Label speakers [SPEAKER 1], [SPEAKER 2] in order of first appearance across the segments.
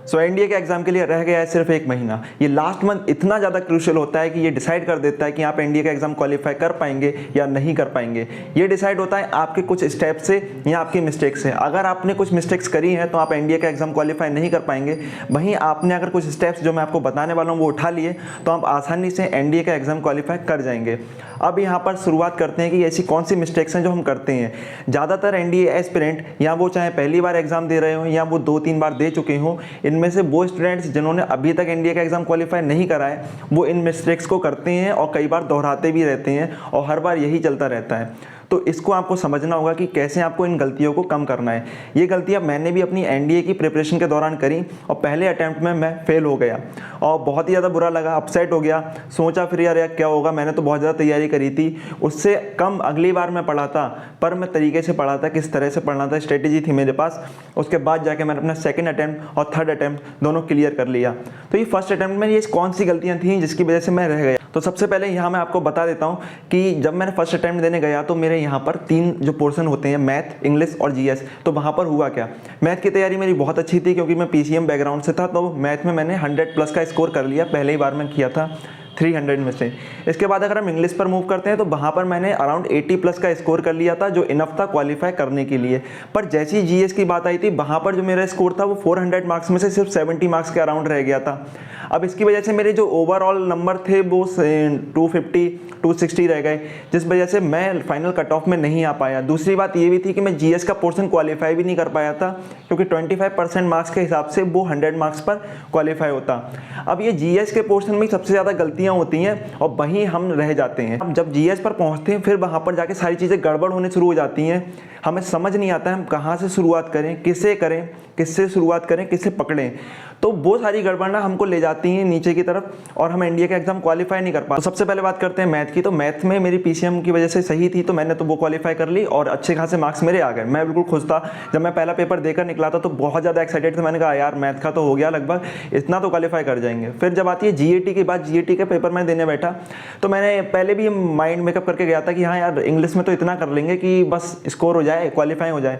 [SPEAKER 1] सो NDA के exam के लिए रह गया है सिर्फ 1 महीना। ये लास्ट मंथ इतना ज़्यादा क्रूशियल होता है कि ये डिसाइड कर देता है कि आप एनडीए का एग्जाम क्वालिफाई कर पाएंगे या नहीं कर पाएंगे। ये डिसाइड होता है आपके कुछ स्टेप से या आपकी मिस्टेक से। अगर आपने कुछ मिस्टेक्स करी हैं तो आप एनडीए का एग्जाम क्वालिफाई नहीं कर पाएंगे। वहीं आपने अगर कुछ स्टेप्स जो मैं आपको बताने वाला हूँ वो उठा लिए तो आप आसानी से एनडीए का एग्जाम क्वालिफाई कर जाएंगे। अब यहाँ पर शुरुआत करते हैं कि ऐसी कौन सी मिस्टेक्स हैं जो हम करते हैं। ज़्यादातर एनडीए एस्पिरेंट, या वो चाहे पहली बार एग्जाम दे रहे हो या वो 2-3 बार दे चुके हों, इनमें से वो स्टूडेंट्स जिन्होंने अभी तक एनडीए का एग्जाम क्वालिफाई नहीं करा है वो इन मिस्टेक्स को करते हैं और कई बार दोहराते भी रहते हैं और हर बार यही चलता रहता है। तो इसको आपको समझना होगा कि कैसे आपको इन गलतियों को कम करना है। ये गलतियां मैंने भी अपनी एनडीए की प्रिपरेशन के दौरान करी और पहले अटैम्प्ट में मैं फेल हो गया और बहुत ही ज़्यादा बुरा लगा, अपसेट हो गया। सोचा फिर यार क्या होगा, मैंने तो बहुत ज़्यादा तैयारी करी थी, उससे कम अगली बार मैं पढ़ा था, पर मैं तरीके से पढ़ा था, किस तरह से पढ़ना था, स्ट्रेटेजी थी मेरे पास। उसके बाद जाके मैंने अपना सेकंड अटैम्प्ट और थर्ड अटैम्प्ट दोनों क्लियर कर लिया। तो ये फर्स्ट अटैम्प्ट में ये कौन सी गलतियाँ थी जिसकी वजह से मैं रह गया। तो सबसे पहले यहाँ मैं आपको बता देता हूँ कि जब मैंने फर्स्ट अटैम्प्ट देने गया तो मेरे यहाँ पर 3 जो पोर्शन होते हैं, मैथ, इंग्लिश और जीएस। तो वहाँ पर हुआ क्या, मैथ की तैयारी मेरी बहुत अच्छी थी क्योंकि मैं पीसीएम बैकग्राउंड से था। तो मैथ में मैंने 100+ का स्कोर कर लिया, पहले ही बार में किया था 300 में से। इसके बाद अगर हम इंग्लिश पर मूव करते हैं तो वहाँ पर मैंने अराउंड 80+ का स्कोर कर लिया था, जो इनफ था क्वालिफाई करने के लिए। पर जैसी जीएस की बात आई थी वहाँ पर जो मेरा स्कोर था वो 400 मार्क्स में से सिर्फ 70 मार्क्स के अराउंड रह गया था। अब इसकी वजह से मेरे जो ओवरऑल नंबर थे वो 250-260 रह गए, जिस वजह से मैं फाइनल कट ऑफ में नहीं आ पाया। दूसरी बात ये भी थी कि मैं जीएस का पोर्शन क्वालिफाई भी नहीं कर पाया था क्योंकि 25% मार्क्स के हिसाब से वो 100 मार्क्स पर क्वालिफाई होता। अब ये जीएस के पोर्शन में सबसे ज़्यादा गलतियाँ होती हैं और वहीं हम रह जाते हैं। अब जब जीएस पर पहुँचते हैं फिर वहाँ पर जाके सारी चीज़ें गड़बड़ होने शुरू हो जाती हैं। हमें समझ नहीं आता है हम कहाँ से शुरुआत करें, किससे शुरुआत करें, किससे पकड़ें। तो वो सारी गड़बड़ ना हमको ले जाती हैं नीचे की तरफ और हम एनडीए का एग्जाम क्वालिफाई नहीं कर पाते। तो सबसे पहले बात करते हैं मैथ की। तो मैथ में मेरी पीसीएम की वजह से सही थी तो मैंने तो वो क्वालिफाई कर ली और अच्छे खासे मार्क्स मेरे आ गए। मैं बिल्कुल खुश था। जब मैं पहला पेपर देकर निकला था तो बहुत ज़्यादा एक्साइटेड था। मैंने कहा यार मैथ का तो हो गया लगभग, इतना तो क्वालिफाई कर जाएंगे। फिर जब आती है जीएटी की बात, जीएटी के पेपर मैं देने बैठा तो मैंने पहले भी माइंड मेकअप करके गया था कि हाँ यार इंग्लिश में तो इतना कर लेंगे कि बस स्कोर हो जाए, क्वालिफाई हो जाए।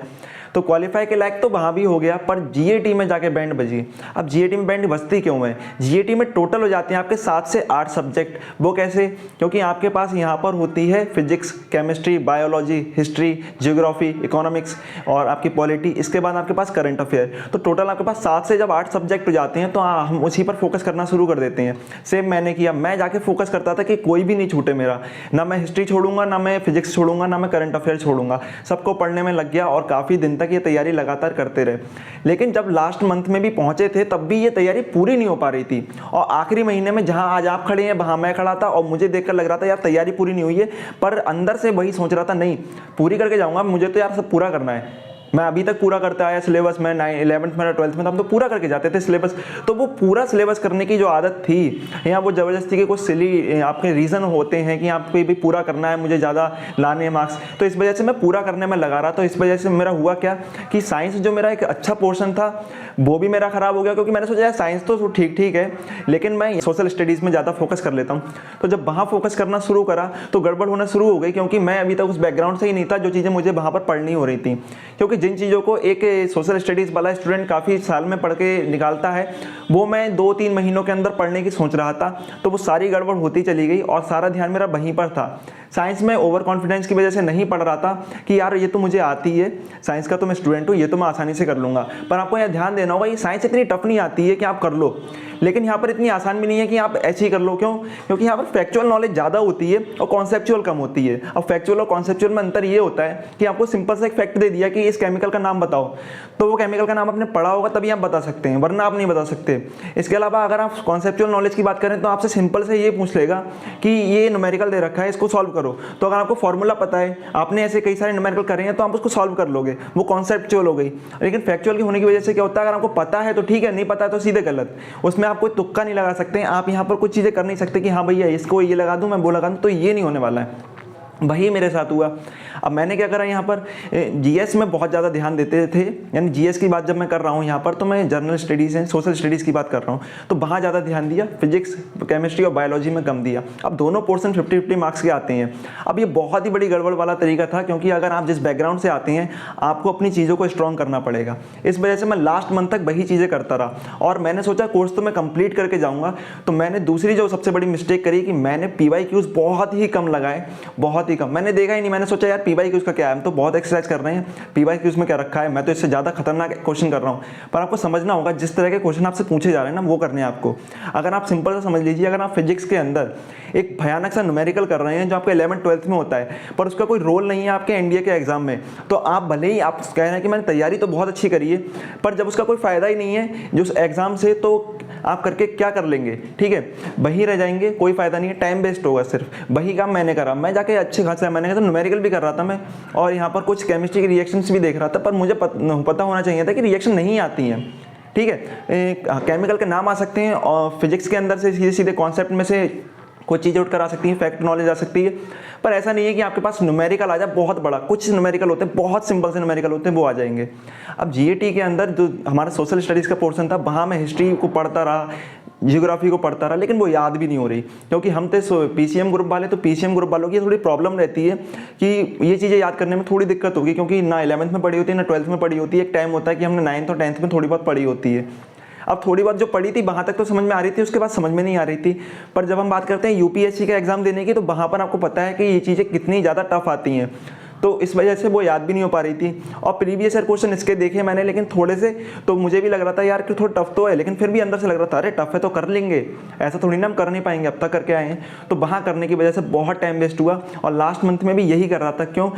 [SPEAKER 1] तो क्वालिफाई के लायक तो वहाँ भी हो गया, पर जीएटी में जाके बैंड बजी। अब जीएटी में बैंड बजती क्यों है, जीएटी में टोटल हो जाते हैं आपके 7 से 8 सब्जेक्ट। वो कैसे, क्योंकि आपके पास यहाँ पर होती है physics, chemistry, biology, history, geography, economics और आपकी पॉलिटी। इसके बाद आपके पास करंट अफेयर। तो टोटल आपके पास 7 से जब 8 सब्जेक्ट हो जाते हैं तो हम उसी पर फोकस करना शुरू कर देते हैं। सेम मैंने किया, मैं जाके फोकस करता था कि कोई भी नहीं छूटे मेरा, ना मैं हिस्ट्री छोड़ूंगा, ना मैं फिजिक्स छोड़ूंगा, ना मैं करंट अफेयर छोड़ूंगा। सबको पढ़ने में लग गया और काफ़ी दिन ये तैयारी लगातार करते रहे। लेकिन जब लास्ट मंथ में भी पहुंचे थे तब भी ये तैयारी पूरी नहीं हो पा रही थी और आखिरी महीने में जहां आज आप खड़े हैं वहां मैं खड़ा था और मुझे देखकर लग रहा था यार तैयारी पूरी नहीं हुई है, पर अंदर से वही सोच रहा था नहीं पूरी करके जाऊंगा, मुझे तो यार सब पूरा करना है। मैं अभी तक पूरा करता आया सिलेबस में, 11th में 12th में हम तो पूरा करके जाते थे सिलेबस। तो वो पूरा सिलेबस करने की जो आदत थी या वो ज़बरदस्ती के कुछ सिली आपके रीज़न होते हैं कि आपको भी पूरा करना है, मुझे ज़्यादा लाने हैं मार्क्स, तो इस वजह से मैं पूरा करने में लगा रहा। तो इस वजह से मेरा हुआ क्या कि साइंस जो मेरा एक अच्छा पोर्शन था वो भी मेरा ख़राब हो गया क्योंकि मैंने सोचा यार साइंस तो ठीक ठीक है लेकिन मैं सोशल स्टडीज़ में ज़्यादा फोकस कर लेता हूँ। तो जब वहाँ फोकस करना शुरू करा तो गड़बड़ होना शुरू हो गई क्योंकि मैं अभी तक उस बैकग्राउंड से ही नहीं था जो चीज़ें मुझे वहाँ पर पढ़नी हो रही थी। क्योंकि जिन चीज़ों को एक सोशल स्टडीज़ वाला स्टूडेंट काफ़ी साल में पढ़ के निकालता है वो मैं 2-3 महीनों के अंदर पढ़ने की सोच रहा था, तो वो सारी गड़बड़ होती चली गई और सारा ध्यान मेरा वहीं पर था। साइंस में ओवर कॉन्फिडेंस की वजह से नहीं पढ़ रहा था कि यार ये तो मुझे आती है, साइंस का तो मैं स्टूडेंट हूँ, ये तो मैं आसानी से कर लूँगा। पर आपको यह ध्यान देना होगा ये साइंस इतनी टफ नहीं आती है कि आप कर लो, लेकिन यहाँ पर इतनी आसान भी नहीं है कि आप ऐसे ही कर लो। क्यों? क्योंकि यहाँ पर फैक्चुअल नॉलेज ज़्यादा होती है और कॉन्सेप्चुअल कम होती है। अब फैक्चुअल और कॉन्सेप्चुअल में अंतर ये होता है कि आपको सिंपल सा एक फैक्ट दे दिया कि इस केमिकल का नाम बताओ, तो वो केमिकल का नाम आपने पढ़ा होगा तभी आप बता सकते हैं, वरना आप नहीं बता सकते। इसके अलावा अगर आप कॉन्सेप्चुअल नॉलेज की बात करें तो आपसे सिंपल से ये पूछ लेगा कि ये न्यूमेरिकल दे रखा है, इसको सॉल्व करो। तो अगर आपको फॉर्मूला पता है, आपने ऐसे कई सारे न्यूमेरिकल करे हैं, तो आप उसको सॉल्व कर लोगे, वो कॉन्सेप्चुअल हो गई। लेकिन फैक्चुअल की होने की वजह से क्या होता है, अगर आपको पता है तो ठीक है, नहीं पता है तो सीधे गलत। उसमें आप कोई तुक्का नहीं लगा सकते, आप यहाँ पर कुछ चीज़ें कर नहीं सकते कि हाँ भैया इसको ये लगा दूँ, मैं वो लगा दूँ, तो ये नहीं होने वाला है। वही मेरे साथ हुआ। अब मैंने क्या करा यहाँ पर, जीएस में बहुत ज़्यादा ध्यान देते थे, यानी जीएस की बात जब मैं कर रहा हूँ यहाँ पर तो मैं जनरल स्टडीज़ हैं, सोशल स्टडीज़ की बात कर रहा हूँ, तो वहाँ ज़्यादा ध्यान दिया, फिजिक्स केमिस्ट्री और बायोलॉजी में कम दिया। अब दोनों पोर्शन 50-50 मार्क्स के आते हैं। अब ये बहुत ही बड़ी गड़बड़ वाला तरीका था, क्योंकि अगर आप जिस बैकग्राउंड से आते हैं आपको अपनी चीज़ों को स्ट्रॉन्ग करना पड़ेगा। इस वजह से मैं लास्ट मंथ तक वही चीज़ें करता रहा और मैंने सोचा कोर्स तो मैं कंप्लीट करके जाऊँगा। तो मैंने दूसरी जो सबसे बड़ी मिस्टेक करी कि मैंने PYQs बहुत ही कम लगाए, बहुत ही कम। मैंने देखा ही नहीं, मैंने सोचा यार PYQs का क्या है, हम तो बहुत एक्सरसाइज कर रहे हैं, PYQs में क्या रखा है, मैं तो इससे ज़्यादा खतरनाक क्वेश्चन कर रहा हूँ। पर आपको समझना होगा जिस तरह के क्वेश्चन आपसे पूछे जा रहे हैं ना वो करने हैं आपको। अगर आप सिंपल सा समझ लीजिए, अगर आप फिजिक्स के अंदर एक भयानक सा न्यूमेरिकल कर रहे हैं जो आपके 11th-12th में होता है, पर उसका कोई रोल नहीं है आपके एनडीए के एग्जाम में, तो आप भले ही आप कह रहे हैं कि मैंने तैयारी तो बहुत अच्छी करी है, पर जब उसका कोई फायदा ही नहीं है जो उस एग्जाम से, तो आप करके क्या कर लेंगे? ठीक है, वही रह जाएंगे, कोई फायदा नहीं है, टाइम वेस्ट होगा। सिर्फ वही काम मैंने करा, मैं जाके अच्छे खासा मैंने कहा तो न्यूमेरिकल भी कर रहा था मैं, और यहाँ पर कुछ केमिस्ट्री की रिएक्शंस भी देख रहा था, पर मुझे पता होना चाहिए था कि रिएक्शन नहीं आती हैं। ठीक है, केमिकल के नाम आ सकते हैं और फिजिक्स के अंदर से सीधे सीधे कॉन्सेप्ट में से कुछ चीज़ें उठकर आ सकती हैं, फैक्ट नॉलेज आ सकती है, पर ऐसा नहीं है कि आपके पास न्यूमेरिकल आ जाए बहुत बड़ा। कुछ न्यूमेरिकल होते हैं, बहुत सिंपल से न्यूमेरिकल होते हैं, वो आ जाएंगे। अब जीएटी के अंदर जो हमारा सोशल स्टडीज़ का पोर्शन था, वहाँ मैं हिस्ट्री को पढ़ता रहा, जियोग्राफी को पढ़ता रहा, लेकिन वो याद भी नहीं हो रही, क्योंकि हम थे पीसीएम ग्रुप वाले, तो पीसीएम ग्रुप वालों की थोड़ी प्रॉब्लम रहती है कि ये चीज़ें याद करने में थोड़ी दिक्कत होगी, क्योंकि ना 11th में पढ़ी होती है ना 12th में पढ़ी होती है। एक टाइम होता है कि हमने 9th और 10th में थोड़ी बहुत पढ़ी होती है। अब थोड़ी बहुत जो पढ़ी थी वहाँ तक तो समझ में आ रही थी, उसके बाद समझ में नहीं आ रही थी। पर जब हम बात करते हैं यूपीएससी का एग्ज़ाम देने की, तो वहाँ पर आपको पता है कि ये चीज़ें कितनी ज़्यादा टफ आती हैं, तो इस वजह से वो याद भी नहीं हो पा रही थी। और प्रीवियस ईयर क्वेश्चन इसके देखे मैंने, लेकिन थोड़े से तो मुझे भी लग रहा था यार कि थोड़ा टफ तो है, लेकिन फिर भी अंदर से लग रहा था अरे टफ है तो कर लेंगे, ऐसा थोड़ी ना हम कर नहीं पाएंगे, अब तक करके आए हैं। तो वहाँ करने की वजह से बहुत टाइम वेस्ट हुआ, और लास्ट मंथ में भी यही कर रहा था। क्यों?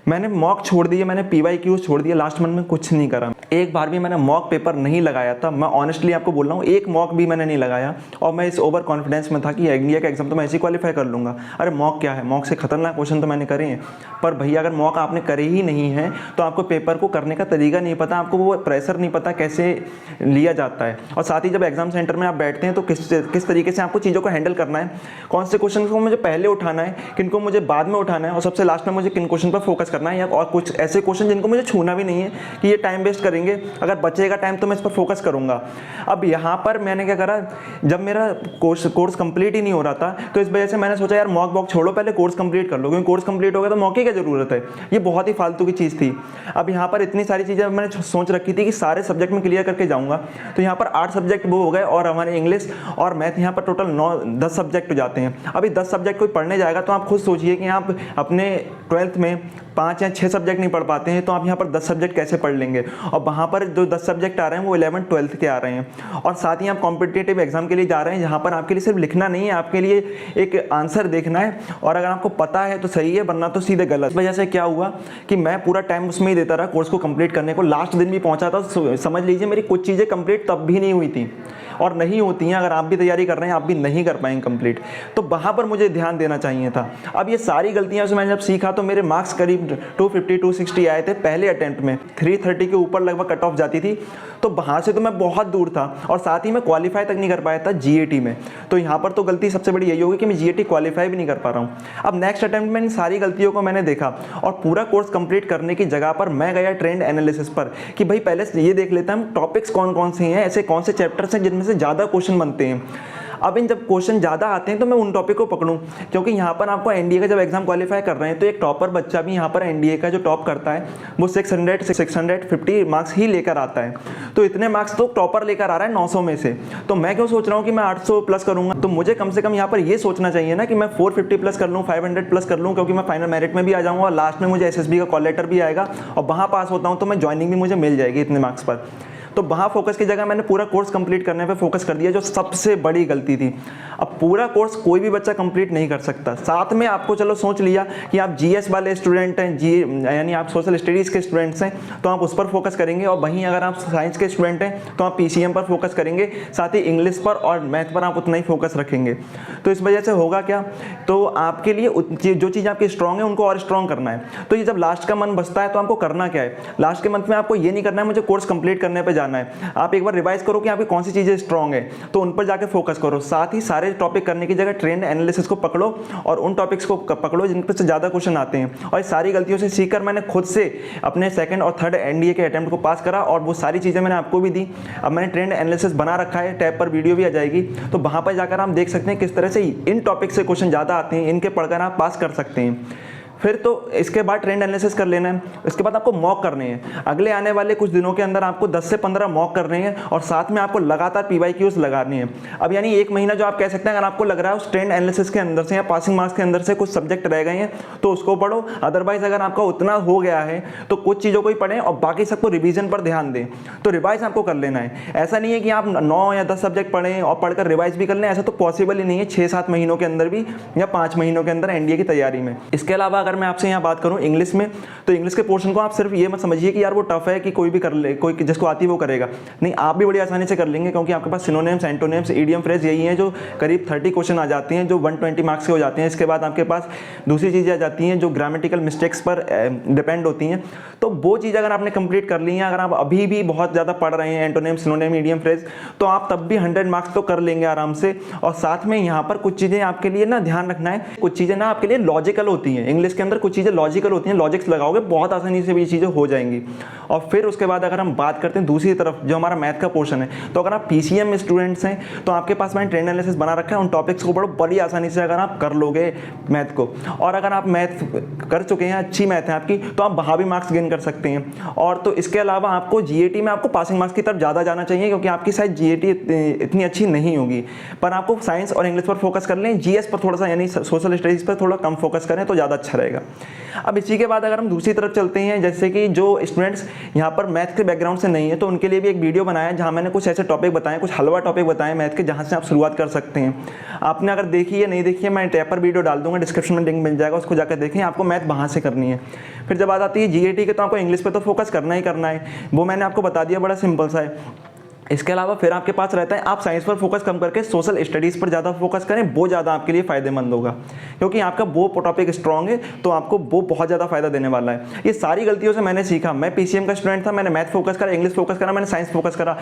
[SPEAKER 1] मैंने मॉक छोड़ दिए, मैंने PYQs छोड़ दिए, लास्ट मंथ में कुछ नहीं करा। एक बार भी मैंने मॉक पेपर नहीं लगाया था, मैं ऑनेस्टली आपको बोल रहा हूँ, एक मॉक भी मैंने नहीं लगाया, और मैं इस ओवर कॉन्फिडेंस में था कि इंडिया का एग्जाम तो मैं ऐसे ही क्वालिफाई कर लूँगा। अरे मॉक क्या है, मॉक से खतरनाक क्वेश्चन तो मैंने करे हैं। पर भैया अगर मॉक आपने करे ही नहीं है तो आपको पेपर को करने का तरीका नहीं पता, आपको वो प्रेशर नहीं पता कैसे लिया जाता है, और साथ ही जब एग्जाम सेंटर में आप बैठते हैं तो किस तरीके से आपको चीज़ों को हैंडल करना है, कौन से क्वेश्चन को मुझे पहले उठाना है, किन को मुझे बाद में उठाना है, और सबसे लास्ट में मुझे किन क्वेश्चन पर फोकस करना है, या और कुछ ऐसे क्वेश्चन जिनको मुझे छूना भी नहीं है कि ये टाइम वेस्ट करेंगे, अगर बचेगा टाइम तो मैं इस पर फोकस करूंगा। अब यहाँ पर मैंने क्या करा, जब मेरा कोर्स कंप्लीट ही नहीं हो रहा था, तो इस वजह से मैंने सोचा यार मॉक वॉक छोड़ो, पहले कोर्स कंप्लीट कर लो, क्योंकि कोर्स कंप्लीट हो गया तो मॉक की क्या जरूरत है, ये बहुत ही फालतू की चीज़ थी। अब यहाँ पर इतनी सारी चीज़ें मैंने सोच रखी थी कि सारे सब्जेक्ट में क्लियर करके जाऊँगा, तो यहाँ पर 8 सब्जेक्ट वो हो गए, और हमारे इंग्लिश और मैथ यहाँ पर टोटल 10 सब्जेक्ट हो जाते हैं। अभी 10 सब्जेक्ट कोई पढ़ने जाएगा तो आप खुद सोचिए कि आप अपने 12th में 5 या 6 सब्जेक्ट नहीं पढ़ पाते हैं, तो आप यहाँ पर 10 सब्जेक्ट कैसे पढ़ लेंगे? और वहाँ पर जो 10 सब्जेक्ट आ रहे हैं वो 11th-12th के आ रहे हैं, और साथ ही आप कॉम्पिटिटिव एग्जाम के लिए जा रहे हैं, जहाँ पर आपके लिए सिर्फ लिखना नहीं है, आपके लिए एक आंसर देखना है, और अगर आपको पता है तो सही है, वरना तो सीधे गलत। इस वजह से क्या हुआ कि मैं पूरा टाइम उसमें ही देता रहा कोर्स को कंप्लीट करने को। लास्ट दिन भी पहुँचा था, समझ लीजिए मेरी कुछ चीज़ें कंप्लीट तब भी नहीं हुई थी, और नहीं होती हैं। अगर आप भी तैयारी कर रहे हैं आप भी नहीं कर पाएंगे कंप्लीट, तो वहाँ पर मुझे ध्यान देना चाहिए था। अब ये सारी गलतियाँ से मैंने जब सीखा तो मेरे मार्क्स करीब 250-260 आए थे पहले अटेम्प्ट में, 330 के ऊपर लगभग कट ऑफ जाती थी, तो वहाँ से तो मैं बहुत दूर था, और साथ ही मैं क्वालिफाई तक नहीं कर पाया था जीएटी में। तो यहाँ पर तो गलती सबसे बड़ी यही होगी कि मैं जीएटी क्वालिफाई भी नहीं कर पा रहा हूँ। अब नेक्स्ट अटेम्प्ट में इन सारी गलतियों को मैंने देखा, और पूरा कोर्स कंप्लीट करने की जगह पर मैं गया ट्रेंड एनालिसिस पर कि भाई पहले ये देख लेता हूँ टॉपिक्स कौन कौन से हैं, ऐसे कौन से चैप्टर्स हैं जिनमें से ज़्यादा क्वेश्चन बनते हैं। अब इन जब क्वेश्चन ज़्यादा आते हैं तो मैं उन टॉपिक को पकड़ूं, क्योंकि यहाँ पर आपको एनडीए का जब एग्जाम क्वालिफाई कर रहे हैं तो एक टॉपर बच्चा भी यहाँ पर एनडीए का जो टॉप करता है वो 650 मार्क्स ही लेकर आता है। तो इतने मार्क्स तो टॉपर लेकर आ रहा है 900 में से, तो मैं क्यों सोच रहा हूँ कि मैं 800 प्लस करूँगा? तो मुझे कम से कम यहाँ पर ये सोचना चाहिए ना कि मैं 450 प्लस कर लूँ, 500 प्लस कर लूँ, क्योंकि मैं फाइनल मेरिट में भी आ जाऊँगा, और लास्ट में मुझे एसएसबी का कॉल लेटर भी आएगा, और वहाँ पास होता हूँ तो मैं ज्वाइनिंग भी मुझे मिल जाएगी इतने मार्क्स पर। तो वहाँ फोकस की जगह मैंने पूरा कोर्स कंप्लीट करने पे फोकस कर दिया, जो सबसे बड़ी गलती थी। अब पूरा कोर्स कोई भी बच्चा कंप्लीट नहीं कर सकता। साथ में आपको चलो सोच लिया कि आप जीएस वाले स्टूडेंट हैं, यानी आप सोशल स्टडीज़ के स्टूडेंट्स हैं, तो आप उस पर फोकस करेंगे, और वहीं अगर आप साइंस के स्टूडेंट हैं तो आप पीसीएम पर फोकस करेंगे, साथ ही इंग्लिश पर और मैथ पर आप उतना ही फोकस रखेंगे। तो इस वजह से होगा क्या, तो आपके लिए जो चीज़ आपकी स्ट्रॉन्ग है उनको और स्ट्रॉन्ग करना है। तो ये जब लास्ट का मन बचता है तो आपको करना क्या है, लास्ट के मंथ में आपको ये नहीं करना है मुझे कोर्स कंप्लीट करने पर जाना जाना है। आप एक बार रिवाइज करो कि आपकी कौन सी चीज़ें स्ट्रॉन्ग है, तो उन पर जाकर फोकस करो। साथ ही सारे टॉपिक करने की जगह ट्रेंड एनालिसिस को पकड़ो और उन टॉपिक्स को पकड़ो जिन पर से ज़्यादा क्वेश्चन आते हैं। और सारी गलतियों से सीखकर मैंने खुद से अपने सेकंड और थर्ड एनडीए के अटेम्प्ट को पास करा और वो सारी चीज़ें मैंने आपको भी दी। अब मैंने ट्रेंड एनालिसिस बना रखा है, टैब पर वीडियो भी आ जाएगी, तो वहाँ पर जाकर आप देख सकते हैं किस तरह से इन टॉपिक से क्वेश्चन ज़्यादा आते हैं, इनके पढ़कर आप पास कर सकते हैं। फिर तो इसके बाद ट्रेंड एनालिसिस कर लेना है। इसके बाद आपको मॉक करने हैं। अगले आने वाले कुछ दिनों के अंदर आपको 10 से 15 मॉक करने हैं और साथ में आपको लगातार PYQs लगाने हैं। अब यानी एक महीना जो आप कह सकते हैं, अगर आपको लग रहा है उस ट्रेंड एनालिसिस के अंदर से या पासिंग मार्क्स के अंदर से कुछ सब्जेक्ट रह गए हैं तो उसको पढ़ो। अदरवाइज अगर आपका उतना हो गया है तो कुछ चीज़ों को ही पढ़ें और बाकी सबको रिवीजन पर ध्यान दें। तो रिवाइज आपको कर लेना है। ऐसा नहीं है कि आप 9 या 10 सब्जेक्ट पढ़ें और पढ़कर रिवाइज भी कर लें, ऐसा तो पॉसिबल ही नहीं है 6-7 महीनों के अंदर भी या 5 महीनों के अंदर एनडीए की तैयारी में। इसके अलावा अगर मैं आपसे यहाँ बात इंग्लिश में, तो इंग्लिश के पोर्शन को आप सिर्फ ये मत समझिए कि यार वो टफ है कि कोई भी कर ले, कोई जिसको आती है वो करेगा। नहीं, आप भी बड़ी आसानी से कर लेंगे क्योंकि आपके पास सिनोनिम्स, एंटोनिम्स, इडियम फ्रेज यही हैं जो करीब 30 क्वेश्चन आ जाती हैं जो 120 मार्क्स के हो जाते हैं। इसके बाद आपके पास दूसरी चीज़ें आ जाती हैं जो ग्रामेटिकल मिस्टेक्स पर डिपेंड होती हैं। तो वो चीज़ अगर आपने कंप्लीट कर ली है, अगर आप अभी भी बहुत ज़्यादा पढ़ रहे हैं एंटोनिम, सिनोनिम, इडियम फ्रेज, तो आप तब भी 100 मार्क्स तो कर लेंगे आराम से। और साथ में यहाँ पर कुछ चीज़ें आपके लिए ना ध्यान रखना है, कुछ चीज़ें ना आपके लिए लॉजिकल होती हैं। इंग्लिश के अंदर कुछ चीज़ें लॉजिकल होती हैं, लॉजिक्स लगाओगे बहुत आसानी से भी ये चीज़ें हो जाएंगी। और फिर उसके बाद अगर हम बात करते हैं दूसरी तरफ जो हमारा मैथ का पोर्शन है, तो अगर आप PCM स्टूडेंट्स हैं तो आपके पास मैंने ट्रेंड एनालिसिस बना रखा है। उन टॉपिक्स को पढ़ो, बड़ी आसानी से अगर आप कर लोगे मैथ को। और अगर आप मैथ कर चुके हैं, अच्छी मैथ है आपकी, तो आप वहाँ भी मार्क्स गेन कर सकते हैं। और तो इसके अलावा आपको GAT में आपको पासिंग मार्क्स की तरफ ज़्यादा जाना चाहिए क्योंकि आपकी शायद GAT इतनी अच्छी नहीं होगी, पर आपको साइंस और इंग्लिश पर फोकस कर लें, GS पर थोड़ा सा यानी सोशल स्टडीज़ पर थोड़ा कम फोकस करें तो ज़्यादा अच्छा रहेगा। अब इसी के बाद अगर हम दूसरी तरफ चलते हैं, जैसे कि जो स्टूडेंट्स यहाँ पर मैथ के बैकग्राउंड से नहीं है, तो उनके लिए भी एक वीडियो बनाया जहाँ मैंने कुछ ऐसे टॉपिक बताए, कुछ हलवा टॉपिक बताए मैथ के, जहाँ से आप शुरुआत कर सकते हैं। आपने अगर देखी है नहीं देखी है, मैं टैब पर वीडियो डाल दूंगा, डिस्क्रिप्शन में लिंक मिल जाएगा, उसको जाकर देखें, आपको मैथ वहाँ से करनी है। फिर जब बात आती है GAT के, तो आपको इंग्लिश पर तो फोकस करना ही करना है, वो मैंने आपको बता दिया, बड़ा सिंपल सा है। इसके अलावा फिर आपके पास रहता है आप साइंस पर फोकस कम करके सोशल स्टडीज़ पर ज़्यादा फोकस करें, वो ज़्यादा आपके लिए फ़ायदेमंद होगा क्योंकि आपका वो टॉपिक स्ट्रॉन्ग है तो आपको वो बहुत ज़्यादा फ़ायदा देने वाला है। ये सारी गलतियों से मैंने सीखा। मैं PCM का स्टूडेंट था, मैंने मैथ फोकस करा, इंग्लिश फोकस करा, मैंने साइंस फोकस करा।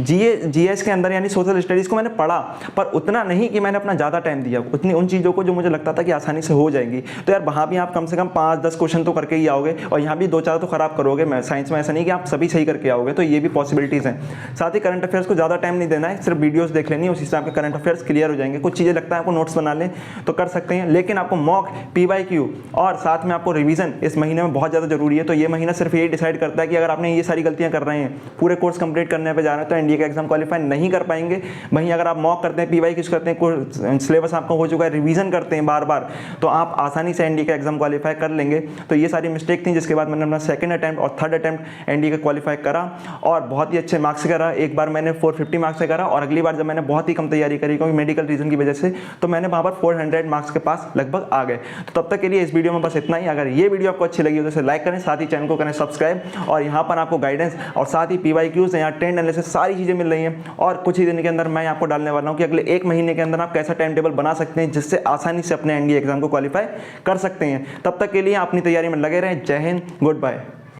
[SPEAKER 1] GS के अंदर यानी सोशल स्टडीज़ को मैंने पढ़ा, पर उतना नहीं कि मैंने अपना ज़्यादा टाइम दिया उतनी उन चीज़ों को जो मुझे लगता था कि आसानी से हो जाएंगी। तो यार वहाँ भी आप कम से कम 5-10 क्वेश्चन तो करके ही आओगे और यहाँ भी 2-4 तो ख़राब करोगे। मैं साइंस में ऐसा नहीं कि आप सभी सही करके आओगे, तो ये भी पॉसिबिलिटीज़ हैं। साथ ही करंट अफेयर्स को ज़्यादा नहीं देना है, सिर्फ वीडियोस देख लेनी है, उसी से आपके करंट अफेयर्स क्लियर हो जाएंगे। कुछ चीज़ें लगता है आपको नोट्स बना लें तो कर सकते हैं, लेकिन आपको मॉक, PYQ और साथ में आपको रिवीजन इस महीने में बहुत ज़्यादा जरूरी है। तो ये महीना सिर्फ यही डिसाइड करता है कि अगर आपने ये सारी गलतियां कर रहे हैं, पूरे कोर्स कंप्लीट करने पर जा रहे हैं, तो एनडीए का एग्जाम क्वालिफाई नहीं कर पाएंगे। वहीं अगर आप मॉक करते हैं, PYQ करते हैं, सिलेबस आपका हो चुका है, रिवीजन करते हैं बार बार, तो आप आसानी से एनडीए का एग्जाम क्वालिफाई कर लेंगे। तो ये सारी मिस्टेक थी, जिसके बाद मैंने अपना सेकंड अटैम्प्ट और थर्ड अटैम्प्ट एनडीए का क्वालिफाई करा और बहुत ही अच्छे मार्क्स से करा। एक बार मैंने 450 मार्क्स से करा और अगली बार जब मैंने बहुत ही कम तैयारी करी क्योंकि मेडिकल रीजन की वजह से, तो मैंने वहाँ पर 400 मार्क्स के पास लगभग आ गए। तो तब तक के लिए इस वीडियो में बस इतना ही। अगर ये वीडियो आपको अच्छी लगी हो तो इसे लाइक करें, साथ ही चैनल को करें सब्सक्राइब। और यहाँ पर आपको गाइडेंस और साथ ही PYQs यहाँ ट्रेंड एनालिसिस सारी चीज़ें मिल रही हैं। और कुछ ही दिन के अंदर मैं आपको डालने वाला हूँ कि अगले 1 महीने के अंदर आप कैसा टाइम टेबल बना सकते हैं जिससे आसानी से अपने एनडीए एग्जाम को क्वालिफाई कर सकते हैं। तब तक के लिए अपनी तैयारी में लगे रहें। जय हिंद, गुड बाय।